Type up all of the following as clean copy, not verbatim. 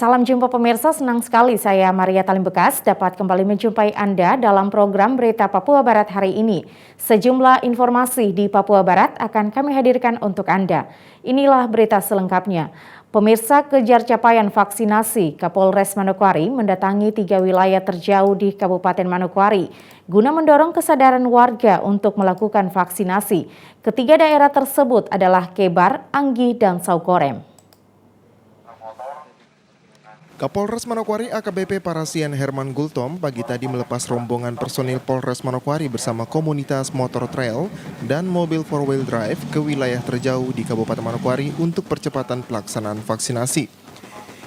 Salam jumpa pemirsa, senang sekali saya Maria Talim Bekas dapat kembali menjumpai Anda dalam program Berita Papua Barat hari ini. Sejumlah informasi di Papua Barat akan kami hadirkan untuk Anda. Inilah berita selengkapnya. Pemirsa, kejar capaian vaksinasi, Kapolres Manokwari mendatangi 3 wilayah terjauh di Kabupaten Manokwari guna mendorong kesadaran warga untuk melakukan vaksinasi. Ketiga daerah tersebut adalah Kebar, Anggi, dan Saukorem. Kapolres Manokwari AKBP Parasian Herman Gultom pagi tadi melepas rombongan personil Polres Manokwari bersama komunitas motor trail dan mobil 4-wheel drive ke wilayah terjauh di Kabupaten Manokwari untuk percepatan pelaksanaan vaksinasi.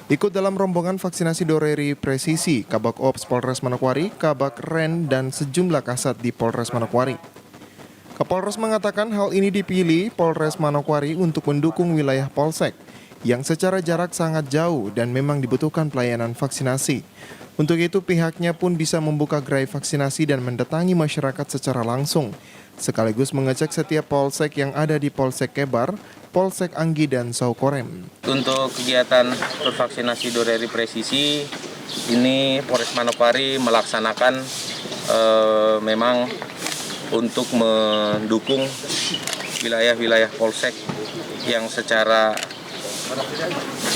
Ikut dalam rombongan vaksinasi Doreri Presisi, Kabak Ops Polres Manokwari, Kabak Ren, dan sejumlah kasat di Polres Manokwari. Kapolres mengatakan hal ini dipilih Polres Manokwari untuk mendukung wilayah Polsek yang secara jarak sangat jauh dan memang dibutuhkan pelayanan vaksinasi. Untuk itu pihaknya pun bisa membuka gerai vaksinasi dan mendatangi masyarakat secara langsung, sekaligus mengecek setiap polsek yang ada di Polsek Kebar, Polsek Anggi, dan Saukorem. Untuk kegiatan vaksinasi Doreri Presisi, ini Polres Manokwari melaksanakan memang untuk mendukung wilayah-wilayah polsek yang secara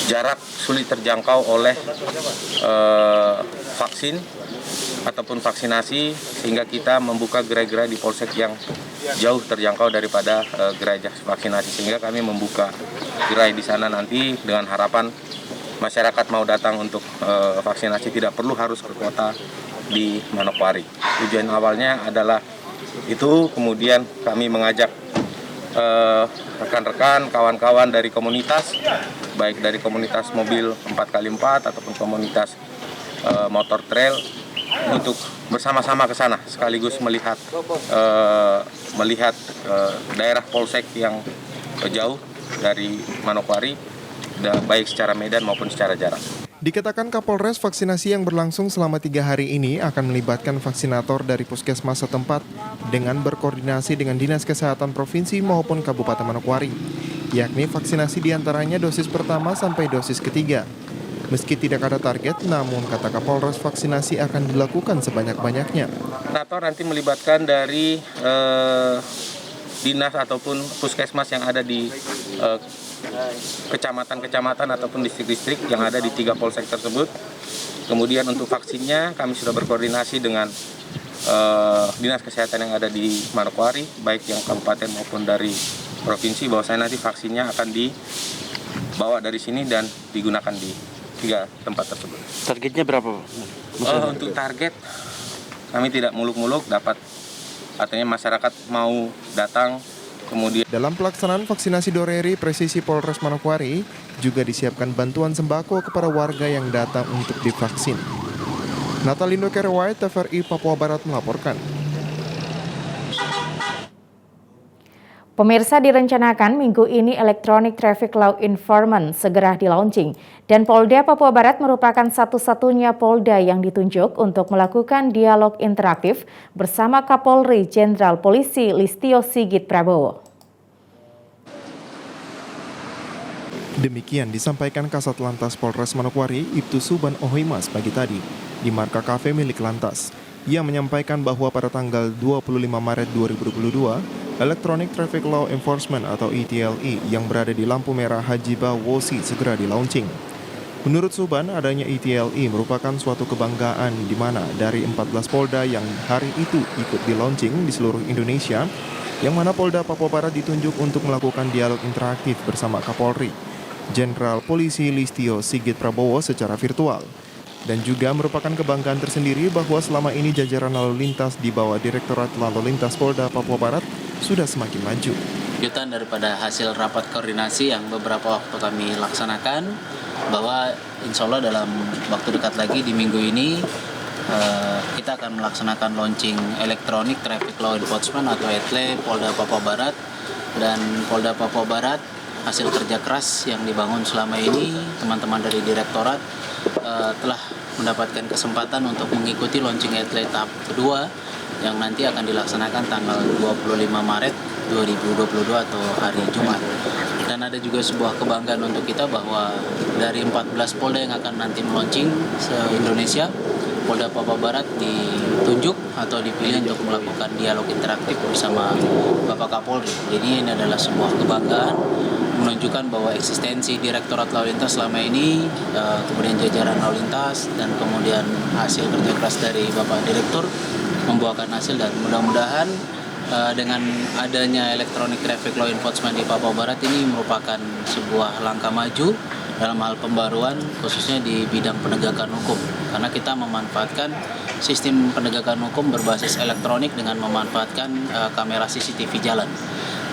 jarak sulit terjangkau oleh vaksin ataupun vaksinasi, sehingga kita membuka gerai-gerai di polsek yang jauh terjangkau daripada gerai vaksinasi, sehingga kami membuka gerai di sana nanti dengan harapan masyarakat mau datang untuk vaksinasi tidak perlu harus ke kota di Manokwari. Tujuan awalnya adalah itu, kemudian kami mengajak rekan-rekan, kawan-kawan dari komunitas, baik dari komunitas mobil 4x4 ataupun komunitas motor trail, untuk bersama-sama ke sana sekaligus melihat daerah polsek yang jauh dari Manokwari, baik secara medan maupun secara jarak. Dikatakan Kapolres, vaksinasi yang berlangsung selama 3 hari ini akan melibatkan vaksinator dari puskesmas setempat dengan berkoordinasi dengan Dinas Kesehatan Provinsi maupun Kabupaten Manokwari, yakni vaksinasi diantaranya dosis pertama sampai dosis ketiga. Meski tidak ada target, namun kata Kapolres, vaksinasi akan dilakukan sebanyak-banyaknya. Vaksinator nanti melibatkan dari dinas ataupun puskesmas yang ada di kecamatan-kecamatan ataupun distrik-distrik yang ada di 3 polsek tersebut. Kemudian untuk vaksinnya kami sudah berkoordinasi dengan Dinas Kesehatan yang ada di Manokwari, baik yang kabupaten maupun dari provinsi, bahwasanya nanti vaksinnya akan dibawa dari sini dan digunakan di 3 tempat tersebut. Targetnya berapa? Untuk target kami tidak muluk-muluk, dapat artinya masyarakat mau datang. Kemudian dalam pelaksanaan vaksinasi Doreri Presisi Polres Manokwari juga disiapkan bantuan sembako kepada warga yang datang untuk divaksin. Natalindo Kerewai, TVRI Papua Barat melaporkan. Pemirsa, direncanakan minggu ini Electronic Traffic Law Enforcement segera di-launching, dan Polda Papua Barat merupakan satu-satunya Polda yang ditunjuk untuk melakukan dialog interaktif bersama Kapolri Jenderal Polisi Listio Sigit Prabowo. Demikian disampaikan Kasat Lantas Polres Manokwari, Ibtu Suban Ohimas pagi tadi di marka kafe milik Lantas. Ia menyampaikan bahwa pada tanggal 25 Maret 2022, Electronic Traffic Law Enforcement atau ETLE yang berada di lampu merah Hajiba Wosi segera di-launching. Menurut Suban, adanya ETLE merupakan suatu kebanggaan di mana dari 14 Polda yang hari itu ikut di-launching di seluruh Indonesia, yang mana Polda Papua Barat ditunjuk untuk melakukan dialog interaktif bersama Kapolri, Jenderal Polisi Listio Sigit Prabowo secara virtual. Dan juga merupakan kebanggaan tersendiri bahwa selama ini jajaran lalu lintas di bawah Direktorat Lalu Lintas Polda Papua Barat sudah semakin maju. Lanjutan daripada hasil rapat koordinasi yang beberapa waktu kami laksanakan, bahwa insya Allah dalam waktu dekat lagi di minggu ini kita akan melaksanakan launching elektronik Traffic Law Enforcement atau ETLE Polda Papua Barat. Dan Polda Papua Barat, hasil kerja keras yang dibangun selama ini, teman-teman dari Direktorat telah mendapatkan kesempatan untuk mengikuti launching ETLE tahap kedua yang nanti akan dilaksanakan tanggal 25 Maret 2022 atau hari Jumat. Dan ada juga sebuah kebanggaan untuk kita bahwa dari 14 Polda yang akan nanti meluncing se-Indonesia, Polda Papua Barat ditunjuk atau dipilih untuk melakukan dialog interaktif bersama Bapak Kapolri. Jadi ini adalah sebuah kebanggaan, menunjukkan bahwa eksistensi Direktorat Lalu Lintas selama ini, kemudian jajaran lalu lintas, dan kemudian hasil kerja keras dari Bapak Direktur membuahkan hasil. Dan mudah-mudahan dengan adanya Electronic Traffic Law Enforcement di Papua Barat ini merupakan sebuah langkah maju dalam hal pembaruan, khususnya di bidang penegakan hukum. Karena kita memanfaatkan sistem penegakan hukum berbasis elektronik dengan memanfaatkan kamera CCTV jalan.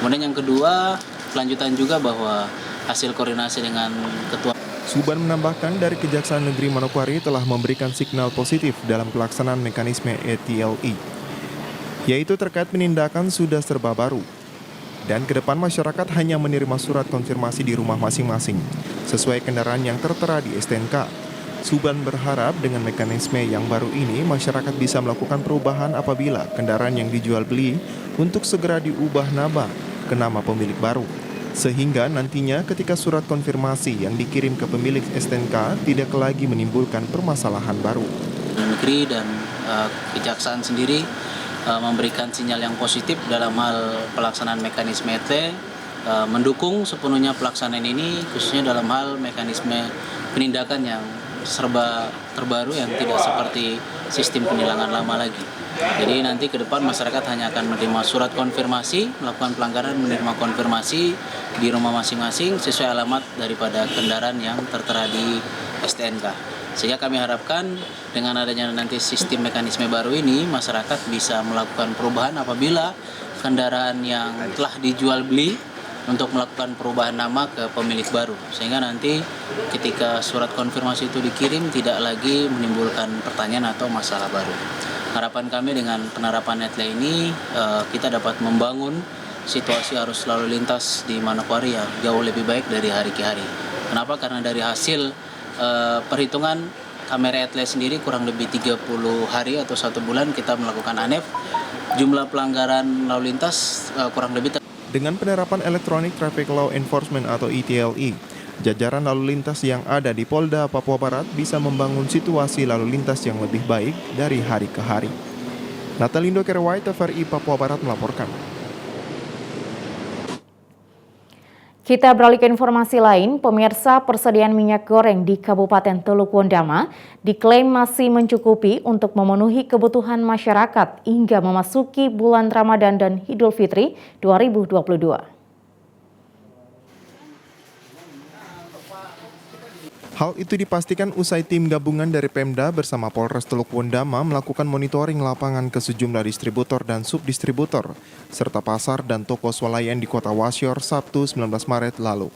Kemudian yang kedua, kelanjutan juga bahwa hasil koordinasi dengan Ketua Suban menambahkan dari Kejaksaan Negeri Manokwari telah memberikan signal positif dalam pelaksanaan mekanisme ETLE, yaitu terkait penindakan sudah serba baru. Dan ke depan masyarakat hanya menerima surat konfirmasi di rumah masing-masing, sesuai kendaraan yang tertera di STNK. Suban berharap dengan mekanisme yang baru ini, masyarakat bisa melakukan perubahan apabila kendaraan yang dijual beli untuk segera diubah nama ke nama pemilik baru. Sehingga nantinya ketika surat konfirmasi yang dikirim ke pemilik STNK tidak lagi menimbulkan permasalahan baru. Negeri dan Kejaksaan sendiri memberikan sinyal yang positif dalam hal pelaksanaan mekanisme ETLE, mendukung sepenuhnya pelaksanaan ini, khususnya dalam hal mekanisme penindakan yang serba terbaru yang tidak seperti sistem penilangan lama lagi. Jadi nanti ke depan masyarakat hanya akan menerima surat konfirmasi, melakukan pelanggaran, menerima konfirmasi di rumah masing-masing sesuai alamat daripada kendaraan yang tertera di STNK. Sehingga kami harapkan dengan adanya nanti sistem mekanisme baru ini, masyarakat bisa melakukan perubahan apabila kendaraan yang telah dijual beli untuk melakukan perubahan nama ke pemilik baru. Sehingga nanti ketika surat konfirmasi itu dikirim tidak lagi menimbulkan pertanyaan atau masalah baru. Harapan kami dengan penerapan ETLE ini, kita dapat membangun situasi arus lalu lintas di Manokwari yang jauh lebih baik dari hari ke hari. Kenapa? Karena dari hasil perhitungan kamera ETLE sendiri kurang lebih 30 hari atau 1 bulan kita melakukan ANEF, jumlah pelanggaran lalu lintas kurang lebih Dengan penerapan Electronic Traffic Law Enforcement atau ETLE, jajaran lalu lintas yang ada di Polda Papua Barat bisa membangun situasi lalu lintas yang lebih baik dari hari ke hari. Natalindo Kerwai, TVRI Papua Barat melaporkan. Kita beralih ke informasi lain, pemirsa, persediaan minyak goreng di Kabupaten Teluk Wondama diklaim masih mencukupi untuk memenuhi kebutuhan masyarakat hingga memasuki bulan Ramadan dan Idul Fitri 2022. Hal itu dipastikan usai tim gabungan dari Pemda bersama Polres Teluk Wondama melakukan monitoring lapangan ke sejumlah distributor dan subdistributor, serta pasar dan toko swalayan di Kota Wasyor Sabtu 19 Maret lalu.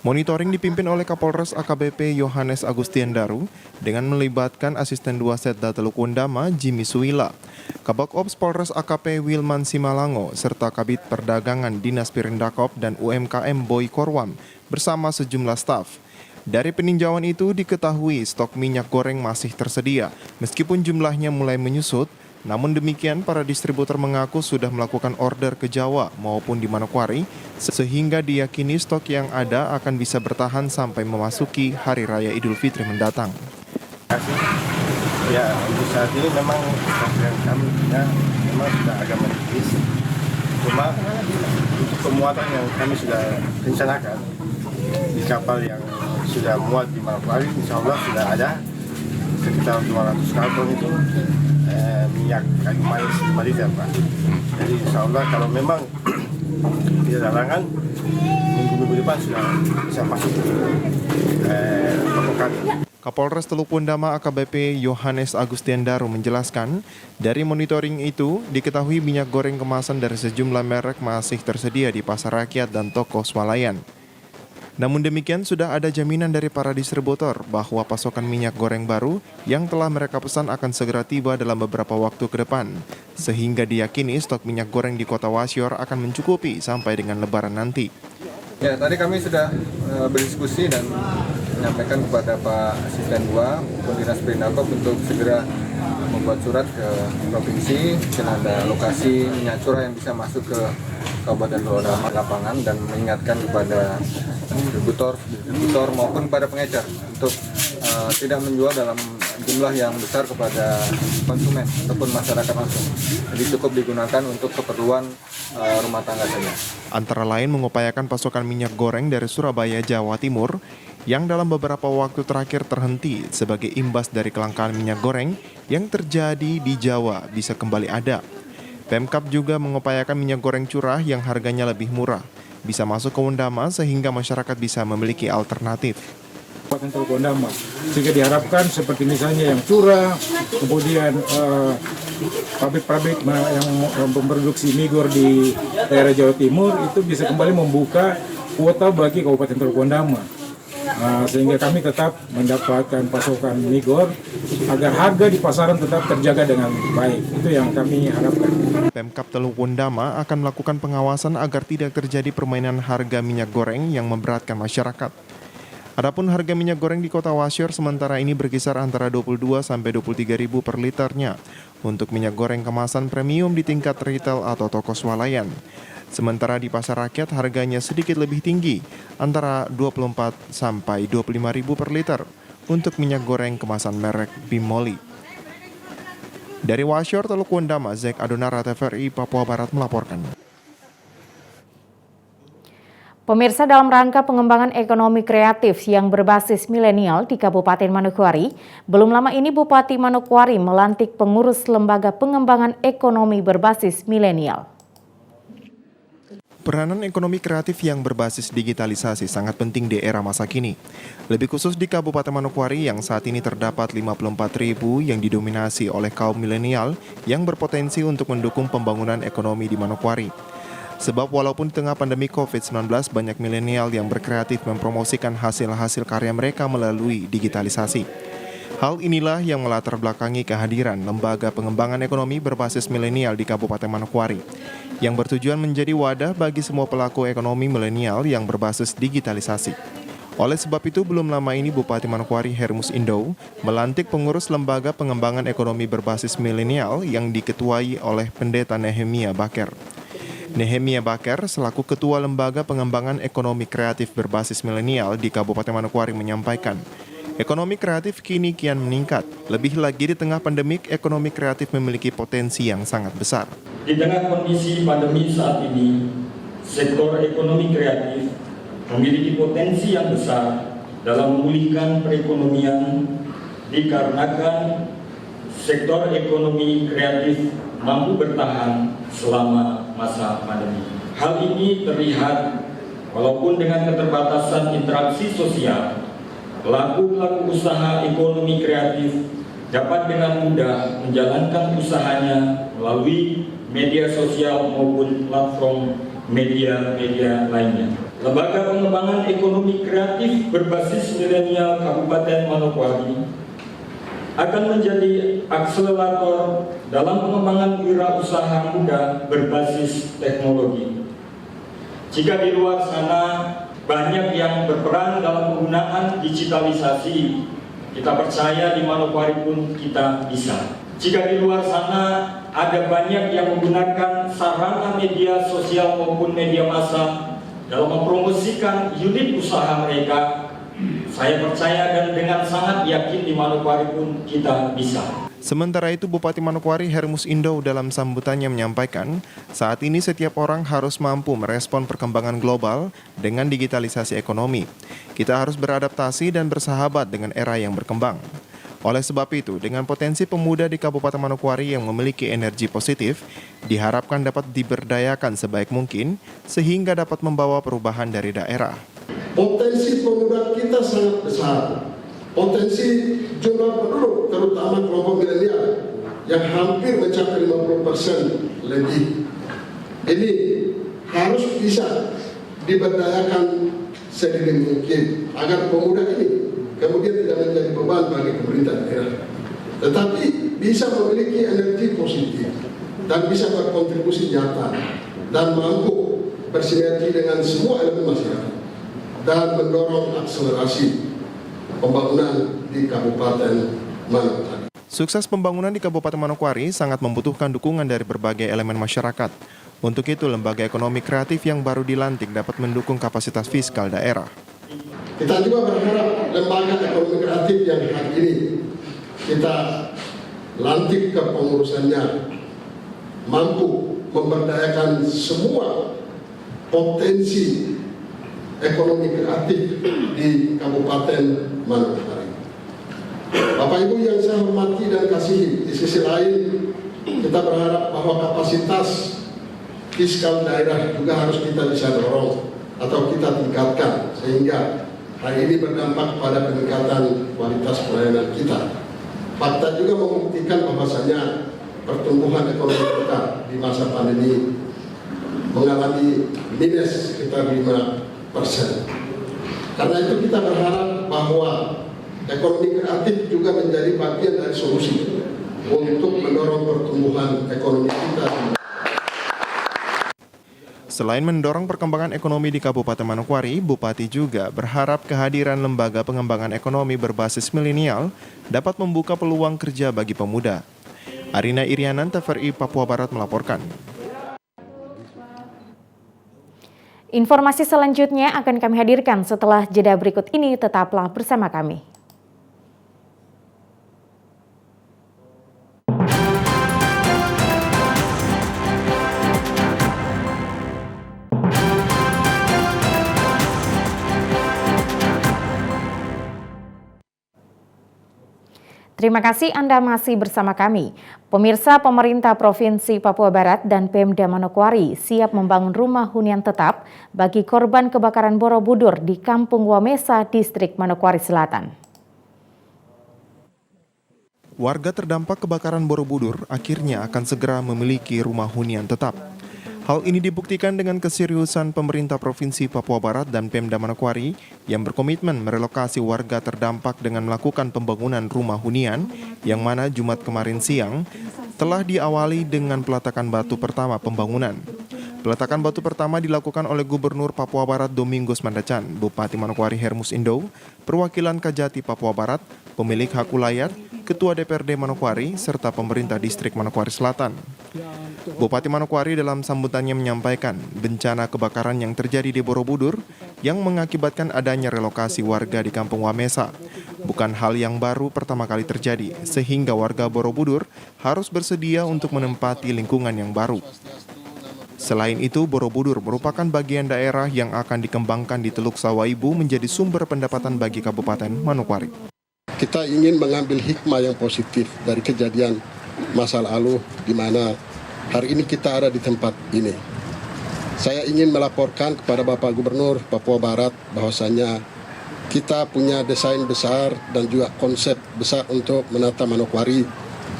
Monitoring dipimpin oleh Kapolres AKBP Yohanes Agustian Daru dengan melibatkan Asisten 2 Setda Teluk Wondama Jimmy Suwila, Kabak Ops Polres AKP Wilman Simalango, serta Kabid Perdagangan Dinas Pirindakop dan UMKM Boy Korwam bersama sejumlah staf. Dari peninjauan itu diketahui stok minyak goreng masih tersedia, meskipun jumlahnya mulai menyusut. Namun demikian, para distributor mengaku sudah melakukan order ke Jawa maupun di Manokwari, sehingga diyakini stok yang ada akan bisa bertahan sampai memasuki Hari Raya Idul Fitri mendatang. Ya, untuk saat ini memang yang kami punya memang sudah agak menipis. Cuma untuk pemuatan yang kami sudah rencanakan di kapal yang sudah muat di Manokwari, insya Allah sudah ada sekitar 200 karton itu minyak kayu manis 5 liter Pak. Jadi insya Allah kalau memang tidak ada halangan, minggu depan sudah bisa masuk pasokan. Kapolres Teluk Pondama AKBP Yohanes Agustian Daru menjelaskan, dari monitoring itu diketahui minyak goreng kemasan dari sejumlah merek masih tersedia di pasar rakyat dan toko swalayan. Namun demikian sudah ada jaminan dari para distributor bahwa pasokan minyak goreng baru yang telah mereka pesan akan segera tiba dalam beberapa waktu ke depan, sehingga diyakini stok minyak goreng di Kota Wasior akan mencukupi sampai dengan Lebaran nanti. Ya, tadi kami sudah berdiskusi dan menyampaikan kepada Pak Asisten 2 Dinas Perindakop untuk segera membuat surat ke provinsi dan ada lokasi minyak curah yang bisa masuk ke Kabupaten Purwodama lapangan dan mengingatkan kepada distributor maupun kepada pengecer untuk tidak menjual dalam jumlah yang besar kepada konsumen ataupun masyarakat langsung. Jadi cukup digunakan untuk keperluan rumah tangga saja. Antara lain mengupayakan pasokan minyak goreng dari Surabaya, Jawa Timur yang dalam beberapa waktu terakhir terhenti sebagai imbas dari kelangkaan minyak goreng yang terjadi di Jawa bisa kembali ada. Pemkab juga mengupayakan minyak goreng curah yang harganya lebih murah bisa masuk ke Wondama sehingga masyarakat bisa memiliki alternatif. Kabupaten Teluk Pondama, sehingga diharapkan seperti misalnya yang curah, kemudian pabrik-pabrik yang memproduksi migor di daerah Jawa Timur itu bisa kembali membuka kuota bagi Kabupaten Teluk Pondama. Sehingga kami tetap mendapatkan pasokan migor agar harga di pasaran tetap terjaga dengan baik. Itu yang kami harapkan. Pemkab Teluk Pondama akan melakukan pengawasan agar tidak terjadi permainan harga minyak goreng yang memberatkan masyarakat. Adapun harga minyak goreng di Kota Wasior sementara ini berkisar antara 22 sampai 23.000 per liternya untuk minyak goreng kemasan premium di tingkat retail atau toko swalayan. Sementara di pasar rakyat harganya sedikit lebih tinggi, antara 24 sampai 25.000 per liter untuk minyak goreng kemasan merek Bimoli. Dari Wasior, Teluk Pondama, Zek Adonara, TVRI, Papua Barat melaporkan. Pemirsa, dalam rangka pengembangan ekonomi kreatif yang berbasis milenial di Kabupaten Manokwari, belum lama ini Bupati Manokwari melantik pengurus Lembaga Pengembangan Ekonomi Berbasis Milenial. Peranan ekonomi kreatif yang berbasis digitalisasi sangat penting di era masa kini. Lebih khusus di Kabupaten Manokwari yang saat ini terdapat 54.000 yang didominasi oleh kaum milenial yang berpotensi untuk mendukung pembangunan ekonomi di Manokwari. Sebab walaupun di tengah pandemi COVID-19, banyak milenial yang berkreatif mempromosikan hasil-hasil karya mereka melalui digitalisasi. Hal inilah yang melatar belakangi kehadiran Lembaga Pengembangan Ekonomi Berbasis Milenial di Kabupaten Manokwari, yang bertujuan menjadi wadah bagi semua pelaku ekonomi milenial yang berbasis digitalisasi. Oleh sebab itu, belum lama ini Bupati Manokwari Hermus Indo melantik pengurus Lembaga Pengembangan Ekonomi Berbasis Milenial yang diketuai oleh Pendeta Nehemia Baker. Nehemia Baker selaku Ketua Lembaga Pengembangan Ekonomi Kreatif Berbasis Milenial di Kabupaten Manokwari menyampaikan, ekonomi kreatif kini kian meningkat. Lebih lagi di tengah pandemik, ekonomi kreatif memiliki potensi yang sangat besar. Di tengah kondisi pandemi saat ini, sektor ekonomi kreatif memiliki potensi yang besar dalam memulihkan perekonomian dikarenakan sektor ekonomi kreatif mampu bertahan selama masa pandemi. Hal ini terlihat walaupun dengan keterbatasan interaksi sosial, pelaku-pelaku usaha ekonomi kreatif dapat dengan mudah menjalankan usahanya melalui media sosial maupun platform media lainnya. Lembaga Pengembangan Ekonomi Kreatif Berbasis Milenial Kabupaten Manokwari akan menjadi akselerator dalam pengembangan wirausaha muda berbasis teknologi. Jika di luar sana banyak yang berperan dalam penggunaan digitalisasi, kita percaya di Manokwari pun kita bisa. Jika di luar sana ada banyak yang menggunakan sarana media sosial maupun media massa dalam mempromosikan unit usaha mereka, saya percaya dan dengan sangat yakin di Manokwari pun kita bisa. Sementara itu, Bupati Manokwari Hermus Indo dalam sambutannya menyampaikan, saat ini setiap orang harus mampu merespon perkembangan global dengan digitalisasi ekonomi. Kita harus beradaptasi dan bersahabat dengan era yang berkembang. Oleh sebab itu, dengan potensi pemuda di Kabupaten Manokwari yang memiliki energi positif, diharapkan dapat diberdayakan sebaik mungkin sehingga dapat membawa perubahan dari daerah. Potensi pemuda kita sangat besar. Potensi jumlah penduduk, terutama kelompok milenial, yang hampir mencapai 50% lebih. Ini harus bisa diberdayakan sedini mungkin agar pemuda ini kemudian tidak menjadi beban bagi pemerintah daerah, tetapi bisa memiliki energi positif dan bisa berkontribusi nyata dan mampu bersinergi dengan semua elemen masyarakat dan mendorong akselerasi pembangunan di Kabupaten Manokwari. Sukses pembangunan di Kabupaten Manokwari sangat membutuhkan dukungan dari berbagai elemen masyarakat. Untuk itu, lembaga ekonomi kreatif yang baru dilantik dapat mendukung kapasitas fiskal daerah. Kita juga berharap lembaga ekonomi kreatif yang hari ini kita lantik ke pengurusannya mampu memberdayakan semua potensi ekonomi kreatif di Kabupaten Manokwari. Bapak Ibu yang saya hormati dan kasihi, di sisi lain kita berharap bahwa kapasitas fiskal daerah juga harus kita bisa dorong atau kita tingkatkan sehingga hari ini berdampak pada peningkatan kualitas pelayanan kita. Fakta juga membuktikan bahwasanya pertumbuhan ekonomi kita di masa pandemi mengalami minus sekitar 5%. Karena itu kita berharap bahwa ekonomi kreatif juga menjadi bagian dari solusi untuk mendorong pertumbuhan ekonomi kita. Selain mendorong perkembangan ekonomi di Kabupaten Manokwari, Bupati juga berharap kehadiran lembaga pengembangan ekonomi berbasis milenial dapat membuka peluang kerja bagi pemuda. Arina Irianan, TVRI Papua Barat melaporkan. Informasi selanjutnya akan kami hadirkan setelah jeda berikut ini, tetaplah bersama kami. Terima kasih Anda masih bersama kami. Pemirsa, pemerintah Provinsi Papua Barat dan Pemda Manokwari siap membangun rumah hunian tetap bagi korban kebakaran Borobudur di Kampung Wamesa, Distrik Manokwari Selatan. Warga terdampak kebakaran Borobudur akhirnya akan segera memiliki rumah hunian tetap. Hal ini dibuktikan dengan keseriusan pemerintah Provinsi Papua Barat dan Pemda Manokwari yang berkomitmen merelokasi warga terdampak dengan melakukan pembangunan rumah hunian yang mana Jumat kemarin siang telah diawali dengan peletakan batu pertama pembangunan. Peletakan batu pertama dilakukan oleh Gubernur Papua Barat Domingos Mandacan, Bupati Manokwari Hermus Indo, perwakilan Kajati Papua Barat, pemilik hak ulayat, Ketua DPRD Manokwari, serta pemerintah Distrik Manokwari Selatan. Bupati Manokwari dalam sambutannya menyampaikan bencana kebakaran yang terjadi di Borobudur yang mengakibatkan adanya relokasi warga di Kampung Wamesa. Bukan hal yang baru pertama kali terjadi, sehingga warga Borobudur harus bersedia untuk menempati lingkungan yang baru. Selain itu, Borobudur merupakan bagian daerah yang akan dikembangkan di Teluk Sawaibu menjadi sumber pendapatan bagi Kabupaten Manokwari. Kita ingin mengambil hikmah yang positif dari kejadian masa lalu di mana hari ini kita ada di tempat ini. Saya ingin melaporkan kepada Bapak Gubernur Papua Barat bahwasanya kita punya desain besar dan juga konsep besar untuk menata Manokwari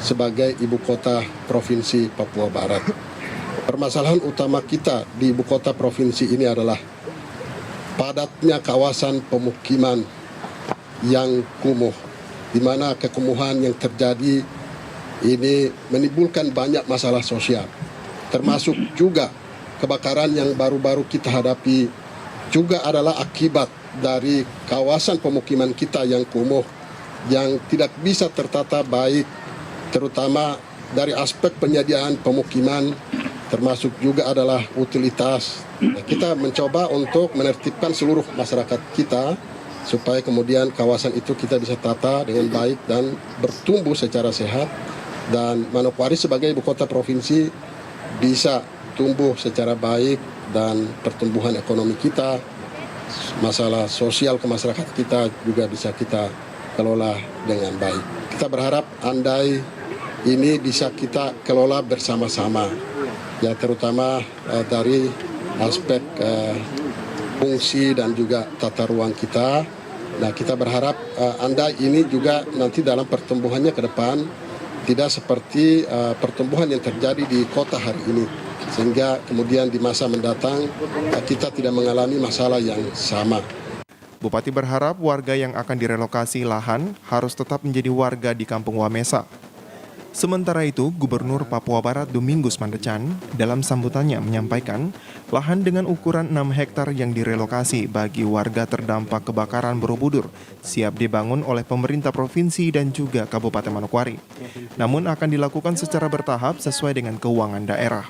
sebagai ibu kota Provinsi Papua Barat. Permasalahan utama kita di ibu kota provinsi ini adalah padatnya kawasan pemukiman yang kumuh, di mana kekumuhan yang terjadi ini menimbulkan banyak masalah sosial, termasuk juga kebakaran yang baru-baru kita hadapi juga adalah akibat dari kawasan pemukiman kita yang kumuh, yang tidak bisa tertata baik, terutama dari aspek penyediaan pemukiman, termasuk juga adalah utilitas. Kita mencoba untuk menertibkan seluruh masyarakat kita supaya kemudian kawasan itu kita bisa tata dengan baik dan bertumbuh secara sehat, dan Manokwari sebagai ibu kota provinsi bisa tumbuh secara baik dan pertumbuhan ekonomi kita, masalah sosial ke masyarakat kita juga bisa kita kelola dengan baik. kita berharap andai ini bisa kita kelola bersama-sama, ya terutama dari aspek fungsi dan juga tata ruang kita. Nah, kita berharap andai ini juga nanti dalam pertumbuhannya ke depan tidak seperti pertumbuhan yang terjadi di kota hari ini, sehingga kemudian di masa mendatang kita tidak mengalami masalah yang sama. Bupati berharap warga yang akan direlokasi lahan harus tetap menjadi warga di Kampung Wamesa. Sementara itu, Gubernur Papua Barat Domingus Mandecan dalam sambutannya menyampaikan lahan dengan ukuran 6 hektar yang direlokasi bagi warga terdampak kebakaran Borobudur siap dibangun oleh pemerintah provinsi dan juga Kabupaten Manokwari. Namun akan dilakukan secara bertahap sesuai dengan keuangan daerah.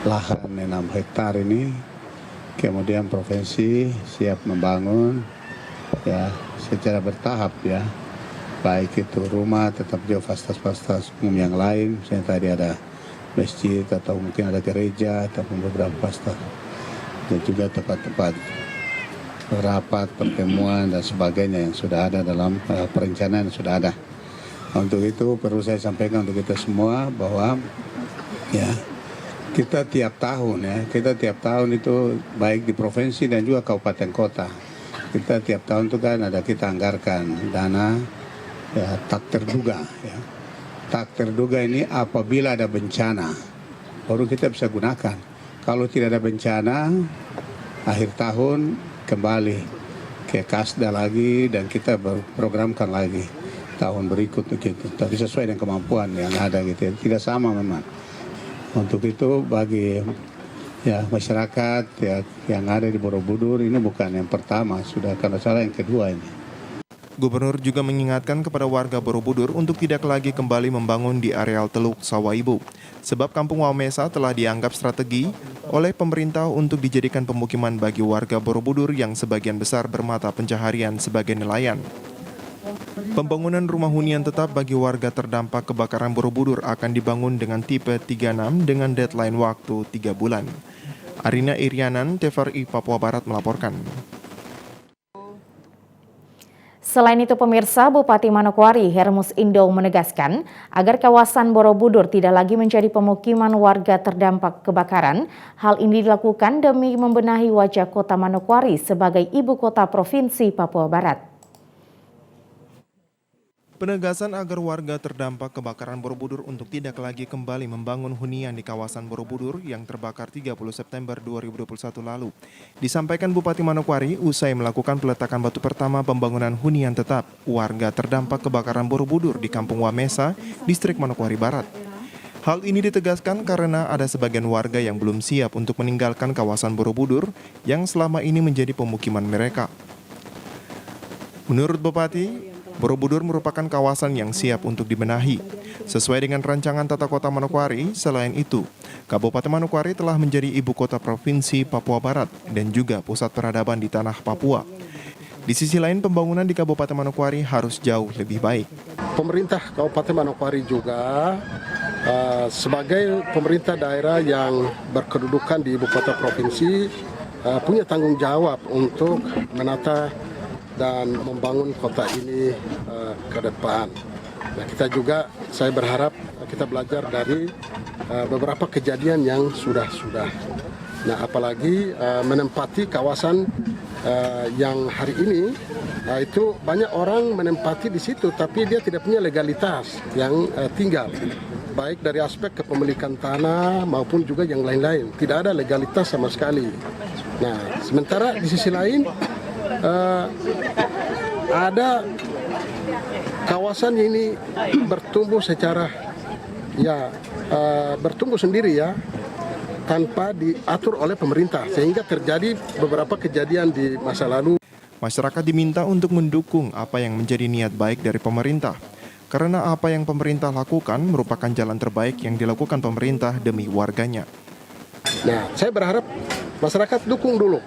Lahan 6 hektar ini kemudian provinsi siap membangun ya secara bertahap ya. Baik itu rumah, tetap juga fasilitas-fasilitas umum yang lain, misalnya tadi ada masjid atau mungkin ada gereja ataupun beberapa fasilitas, dan juga tempat-tempat rapat, pertemuan dan sebagainya yang sudah ada dalam perencanaan yang sudah ada. Untuk itu perlu saya sampaikan untuk kita semua bahwa ya kita tiap tahun itu baik di provinsi dan juga kabupaten kota, kita tiap tahun itu kan ada kita anggarkan dana ya, tak terduga ya. Tak terduga ini apabila ada bencana baru kita bisa gunakan. Kalau tidak ada bencana, akhir tahun kembali ke kasda lagi dan kita programkan lagi tahun berikut gitu. Tapi sesuai dengan kemampuan yang ada gitu. Tidak sama memang. Untuk itu bagi ya masyarakat ya yang ada di Borobudur ini bukan yang pertama, sudah karena salah yang kedua ini. Gubernur juga mengingatkan kepada warga Borobudur untuk tidak lagi kembali membangun di areal Teluk Sawaibu, sebab Kampung Wamesa telah dianggap strategi oleh pemerintah untuk dijadikan pemukiman bagi warga Borobudur yang sebagian besar bermata pencaharian sebagai nelayan. Pembangunan rumah hunian tetap bagi warga terdampak kebakaran Borobudur akan dibangun dengan tipe 36 dengan deadline waktu 3 bulan. Arina Irianan, TVRI Papua Barat melaporkan. Selain itu pemirsa, Bupati Manokwari Hermus Indo menegaskan agar kawasan Borobudur tidak lagi menjadi pemukiman warga terdampak kebakaran. Hal ini dilakukan demi membenahi wajah kota Manokwari sebagai ibu kota Provinsi Papua Barat. Penegasan agar warga terdampak kebakaran Borobudur untuk tidak lagi kembali membangun hunian di kawasan Borobudur yang terbakar 30 September 2021 lalu disampaikan Bupati Manokwari usai melakukan peletakan batu pertama pembangunan hunian tetap warga terdampak kebakaran Borobudur di Kampung Wamesa, Distrik Manokwari Barat. Hal ini ditegaskan karena ada sebagian warga yang belum siap untuk meninggalkan kawasan Borobudur yang selama ini menjadi pemukiman mereka. Menurut Bupati, Borobudur merupakan kawasan yang siap untuk dibenahi. Sesuai dengan rancangan tata kota Manokwari, selain itu, Kabupaten Manokwari telah menjadi ibu kota Provinsi Papua Barat dan juga pusat peradaban di tanah Papua. Di sisi lain, pembangunan di Kabupaten Manokwari harus jauh lebih baik. Pemerintah Kabupaten Manokwari juga sebagai pemerintah daerah yang berkedudukan di ibu kota provinsi punya tanggung jawab untuk menata dan membangun kota ini ke depan. Nah, kita juga, saya berharap kita belajar dari beberapa kejadian yang sudah. Nah, apalagi menempati kawasan yang hari ini, itu banyak orang menempati di situ, tapi dia tidak punya legalitas yang tinggal. Baik dari aspek kepemilikan tanah maupun juga yang lain-lain. Tidak ada legalitas sama sekali. Nah, sementara di sisi lain, ada kawasan ini bertumbuh secara bertumbuh sendiri ya tanpa diatur oleh pemerintah sehingga terjadi beberapa kejadian di masa lalu. Masyarakat diminta untuk mendukung apa yang menjadi niat baik dari pemerintah karena apa yang pemerintah lakukan merupakan jalan terbaik yang dilakukan pemerintah demi warganya. Nah, saya berharap masyarakat dukung dulu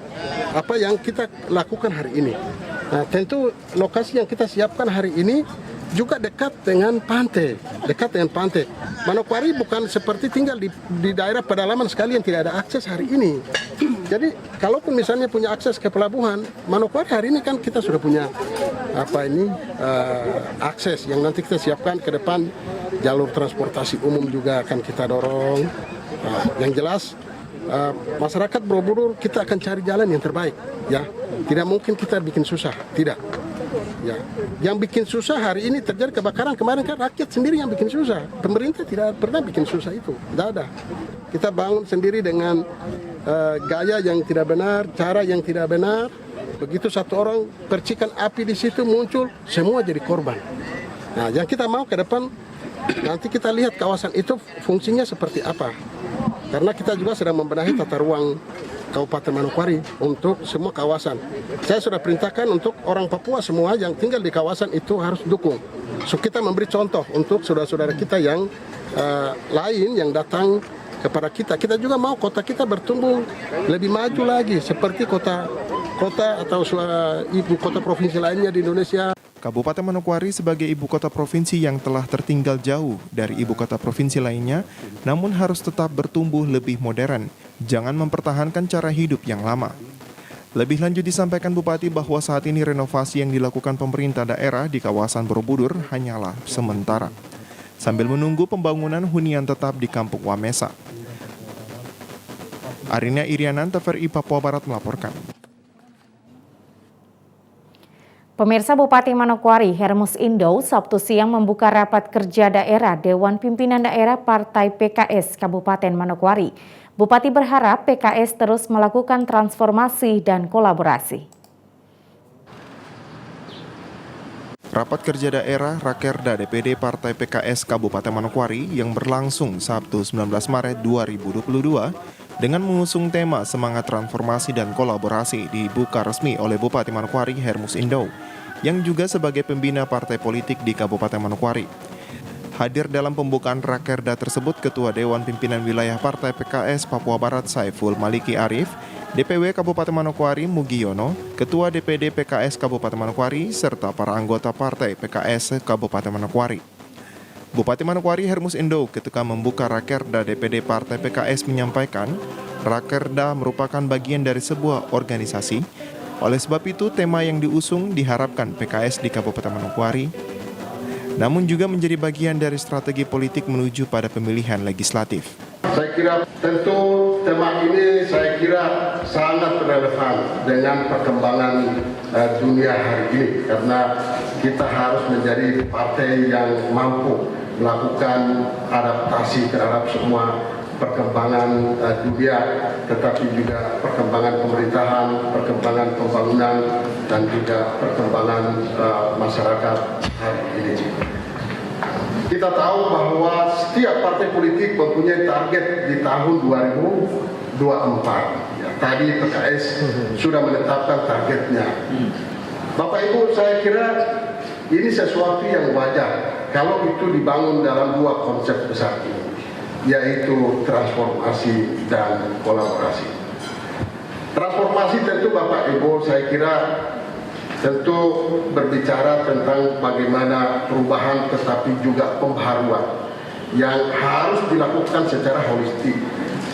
apa yang kita lakukan hari ini. Nah, tentu lokasi yang kita siapkan hari ini juga dekat dengan pantai. Manokwari bukan seperti tinggal di daerah pedalaman sekali yang tidak ada akses hari ini. Jadi, kalaupun misalnya punya akses ke pelabuhan, Manokwari hari ini kan kita sudah punya akses yang nanti kita siapkan ke depan. Jalur transportasi umum juga akan kita dorong. Yang jelas masyarakat Borobudur kita akan cari jalan yang terbaik, ya. Tidak mungkin kita bikin susah, tidak. Ya, yang bikin susah hari ini terjadi kebakaran kemarin kan rakyat sendiri yang bikin susah. Pemerintah tidak pernah bikin susah itu, tidak ada. Kita bangun sendiri dengan gaya yang tidak benar, cara yang tidak benar. Begitu satu orang percikan api di situ muncul, semua jadi korban. Nah, yang kita mau ke depan nanti kita lihat kawasan itu fungsinya seperti apa. Karena kita juga sedang membenahi tata ruang Kabupaten Manokwari untuk semua kawasan. Saya sudah perintahkan untuk orang Papua semua yang tinggal di kawasan itu harus dukung. So kita memberi contoh untuk saudara-saudara kita yang lain yang datang kepada kita. Kita juga mau kota kita bertumbuh lebih maju lagi seperti kota atau ibu kota provinsi lainnya di Indonesia. Kabupaten Manokwari sebagai ibu kota provinsi yang telah tertinggal jauh dari ibu kota provinsi lainnya, namun harus tetap bertumbuh lebih modern. Jangan mempertahankan cara hidup yang lama. Lebih lanjut disampaikan Bupati bahwa saat ini renovasi yang dilakukan pemerintah daerah di kawasan Borobudur hanyalah sementara, sambil menunggu pembangunan hunian tetap di Kampung Wamesa. Arinia Irianan, TVRI Papua Barat melaporkan. Pemirsa, Bupati Manokwari Hermus Indo Sabtu siang membuka rapat kerja daerah Dewan Pimpinan Daerah Partai PKS Kabupaten Manokwari. Bupati berharap PKS terus melakukan transformasi dan kolaborasi. Rapat kerja daerah Rakerda DPD Partai PKS Kabupaten Manokwari yang berlangsung Sabtu 19 Maret 2022 dengan mengusung tema semangat transformasi dan kolaborasi dibuka resmi oleh Bupati Manokwari Hermus Indo yang juga sebagai pembina partai politik di Kabupaten Manokwari. Hadir dalam pembukaan Rakerda tersebut Ketua Dewan Pimpinan Wilayah Partai PKS Papua Barat Saiful Maliki Arif, DPW Kabupaten Manokwari Mugiono, Ketua DPD PKS Kabupaten Manokwari, serta para anggota Partai PKS Kabupaten Manokwari. Bupati Manokwari Hermus Indo ketika membuka Rakerda DPD Partai PKS menyampaikan, Rakerda merupakan bagian dari sebuah organisasi. Oleh sebab itu, tema yang diusung diharapkan PKS di Kabupaten Manokwari, namun juga menjadi bagian dari strategi politik menuju pada pemilihan legislatif. Saya kira tentu tema ini sangat relevan dengan perkembangan dunia hari ini karena kita harus menjadi partai yang mampu melakukan adaptasi terhadap semua perkembangan dunia, tetapi juga perkembangan pemerintahan, perkembangan pembangunan, dan juga perkembangan masyarakat hari ini. Kita tahu bahwa setiap partai politik mempunyai target di tahun 2024. Ya, tadi PKS sudah menetapkan targetnya. Bapak Ibu, saya kira ini sesuatu yang wajar kalau itu dibangun dalam dua konsep besar ini, yaitu transformasi dan kolaborasi. Transformasi tentu Bapak Ibu saya kira tentu berbicara tentang bagaimana perubahan tetapi juga pembaharuan yang harus dilakukan secara holistik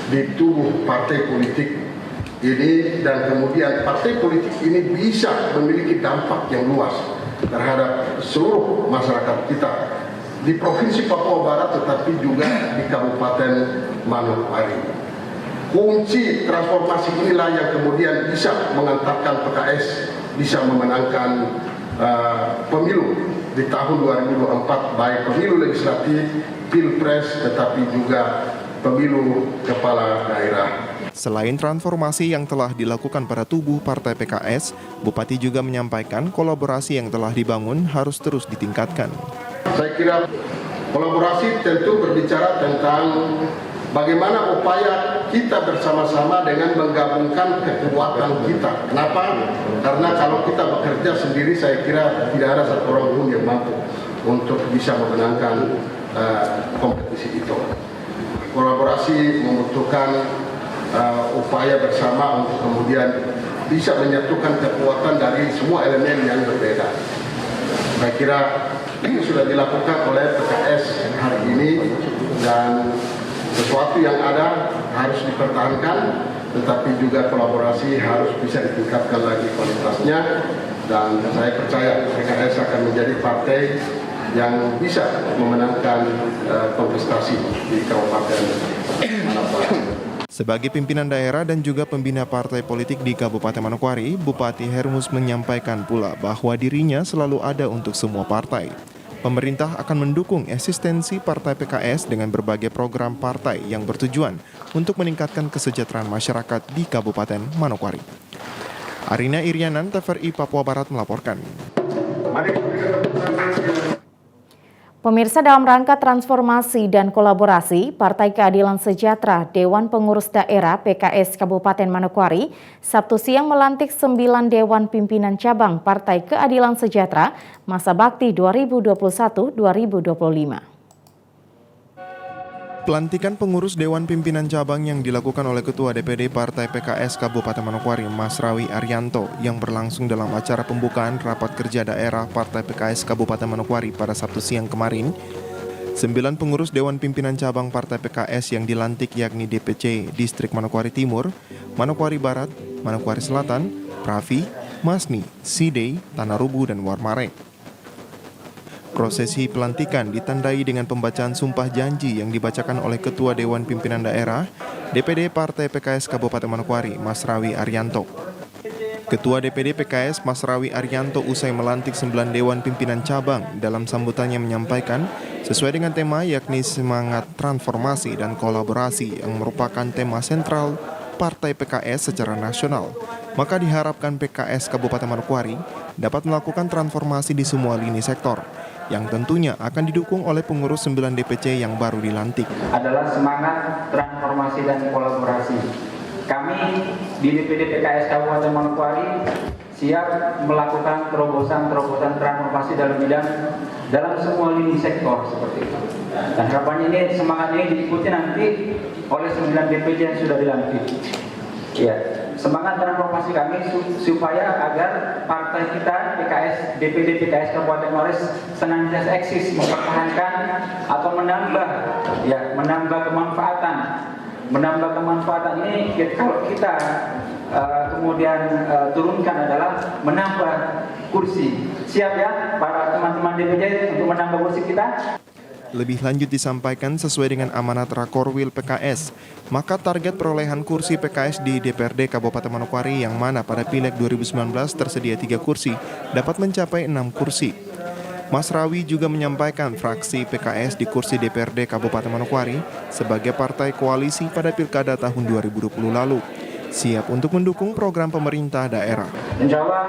di tubuh partai politik ini, dan kemudian partai politik ini bisa memiliki dampak yang luas terhadap seluruh masyarakat kita di Provinsi Papua Barat tetapi juga di Kabupaten Manokwari. Kunci transformasi inilah yang kemudian bisa mengantarkan PKS bisa memenangkan pemilu di tahun 2024, baik pemilu legislatif, pilpres, tetapi juga pemilu kepala daerah. Selain transformasi yang telah dilakukan pada tubuh Partai PKS, Bupati juga menyampaikan kolaborasi yang telah dibangun harus terus ditingkatkan. Saya kira kolaborasi tentu berbicara tentang bagaimana upaya kita bersama-sama dengan menggabungkan kekuatan kita. Kenapa? Karena kalau kita bekerja sendiri, saya kira tidak ada satu orang pun yang mampu untuk bisa memenangkan kompetisi itu. Kolaborasi membutuhkan upaya bersama untuk kemudian bisa menyatukan kekuatan dari semua elemen yang berbeda. Saya kira ini sudah dilakukan oleh PKS hari ini dan sesuatu yang ada harus dipertahankan tetapi juga kolaborasi harus bisa ditingkatkan lagi kualitasnya, dan saya percaya PKS akan menjadi partai yang bisa memenangkan kontestasi di Kabupaten Manokwari. Sebagai pimpinan daerah dan juga pembina partai politik di Kabupaten Manokwari, Bupati Hermus menyampaikan pula bahwa dirinya selalu ada untuk semua partai. Pemerintah akan mendukung eksistensi Partai PKS dengan berbagai program partai yang bertujuan untuk meningkatkan kesejahteraan masyarakat di Kabupaten Manokwari. Arina Irianan, TVRI Papua Barat melaporkan. Pemirsa, dalam rangka transformasi dan kolaborasi, Partai Keadilan Sejahtera Dewan Pengurus Daerah PKS Kabupaten Manokwari Sabtu siang melantik 9 Dewan Pimpinan Cabang Partai Keadilan Sejahtera masa bakti 2021-2025. Pelantikan pengurus Dewan Pimpinan Cabang yang dilakukan oleh Ketua DPD Partai PKS Kabupaten Manokwari Masrawi Arianto yang berlangsung dalam acara pembukaan Rapat Kerja Daerah Partai PKS Kabupaten Manokwari pada Sabtu siang kemarin. 9 pengurus Dewan Pimpinan Cabang Partai PKS yang dilantik yakni DPC Distrik Manokwari Timur, Manokwari Barat, Manokwari Selatan, Pravi, Masni, Sidey, Tanah Rubu, dan Warmare. Prosesi pelantikan ditandai dengan pembacaan sumpah janji yang dibacakan oleh Ketua Dewan Pimpinan Daerah DPD Partai PKS Kabupaten Manokwari, Masrawi Arianto. Ketua DPD PKS Masrawi Arianto usai melantik 9 Dewan Pimpinan Cabang dalam sambutannya menyampaikan sesuai dengan tema yakni semangat transformasi dan kolaborasi yang merupakan tema sentral Partai PKS secara nasional. Maka diharapkan PKS Kabupaten Manokwari dapat melakukan transformasi di semua lini sektor, yang tentunya akan didukung oleh pengurus 9 DPC yang baru dilantik. Adalah semangat transformasi dan kolaborasi. Kami di DPD PKS Kabupaten Manokwari siap melakukan terobosan-terobosan transformasi dalam semua lini sektor seperti itu. Dan harapannya ini semangat ini diikuti nanti oleh 9 DPC yang sudah dilantik. Ya, semangat transformasi kami supaya agar partai kita PKS DPD PKS Kabupaten Manokwari senantiasa eksis mempertahankan atau menambah kemanfaatan ini kalau kita kemudian turunkan adalah menambah kursi. Siap ya para teman-teman DPD untuk menambah kursi kita? Lebih lanjut disampaikan sesuai dengan amanat Rakorwil PKS, maka target perolehan kursi PKS di DPRD Kabupaten Manokwari yang mana pada Pileg 2019 tersedia 3 kursi, dapat mencapai 6 kursi. Masrawi juga menyampaikan fraksi PKS di kursi DPRD Kabupaten Manokwari sebagai partai koalisi pada Pilkada tahun 2020 lalu, siap untuk mendukung program pemerintah daerah. Insya Allah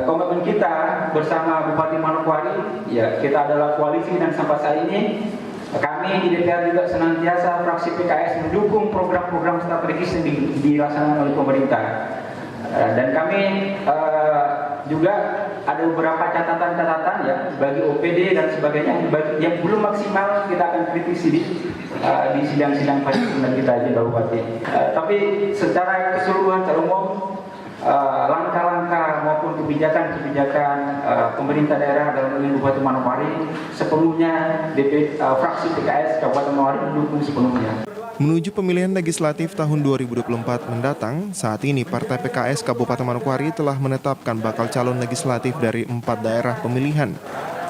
komitmen kita bersama Bupati Manokwari, ya kita adalah koalisi dan sampai saat ini kami di DPR juga senantiasa fraksi PKS mendukung program-program strategis yang dilaksanakan oleh pemerintah. Dan kami juga ada beberapa catatan-catatan ya bagi OPD dan sebagainya yang belum maksimal kita akan kritisi di sidang-sidang paripurna kita aja Bupati. Tapi secara keseluruhan secara umum langkah-langkah maupun kebijakan-kebijakan pemerintah daerah dalam hal Bupati Manokwari sepenuhnya fraksi PKS Kabupaten Manokwari mendukung sepenuhnya. Menuju pemilihan legislatif tahun 2024 mendatang, saat ini Partai PKS Kabupaten Manokwari telah menetapkan bakal calon legislatif dari 4 daerah pemilihan.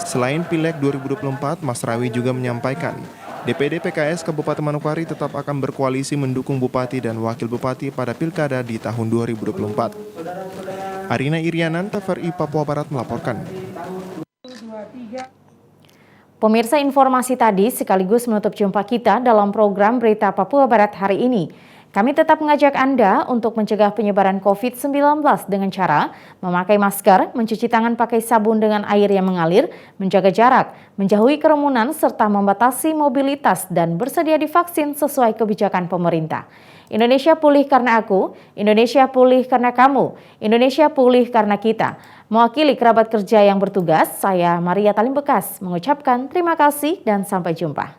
Selain Pileg 2024, Masrawi juga menyampaikan, DPD PKS Kabupaten Manokwari tetap akan berkoalisi mendukung Bupati dan Wakil Bupati pada Pilkada di tahun 2024. Arina Irianan, TVRI Papua Barat melaporkan. Pemirsa, informasi tadi sekaligus menutup jumpa kita dalam program Berita Papua Barat hari ini. Kami tetap mengajak Anda untuk mencegah penyebaran COVID-19 dengan cara memakai masker, mencuci tangan pakai sabun dengan air yang mengalir, menjaga jarak, menjauhi kerumunan, serta membatasi mobilitas dan bersedia divaksin sesuai kebijakan pemerintah. Indonesia pulih karena aku, Indonesia pulih karena kamu, Indonesia pulih karena kita. Mewakili kerabat kerja yang bertugas, saya Maria Talim Bekas mengucapkan terima kasih dan sampai jumpa.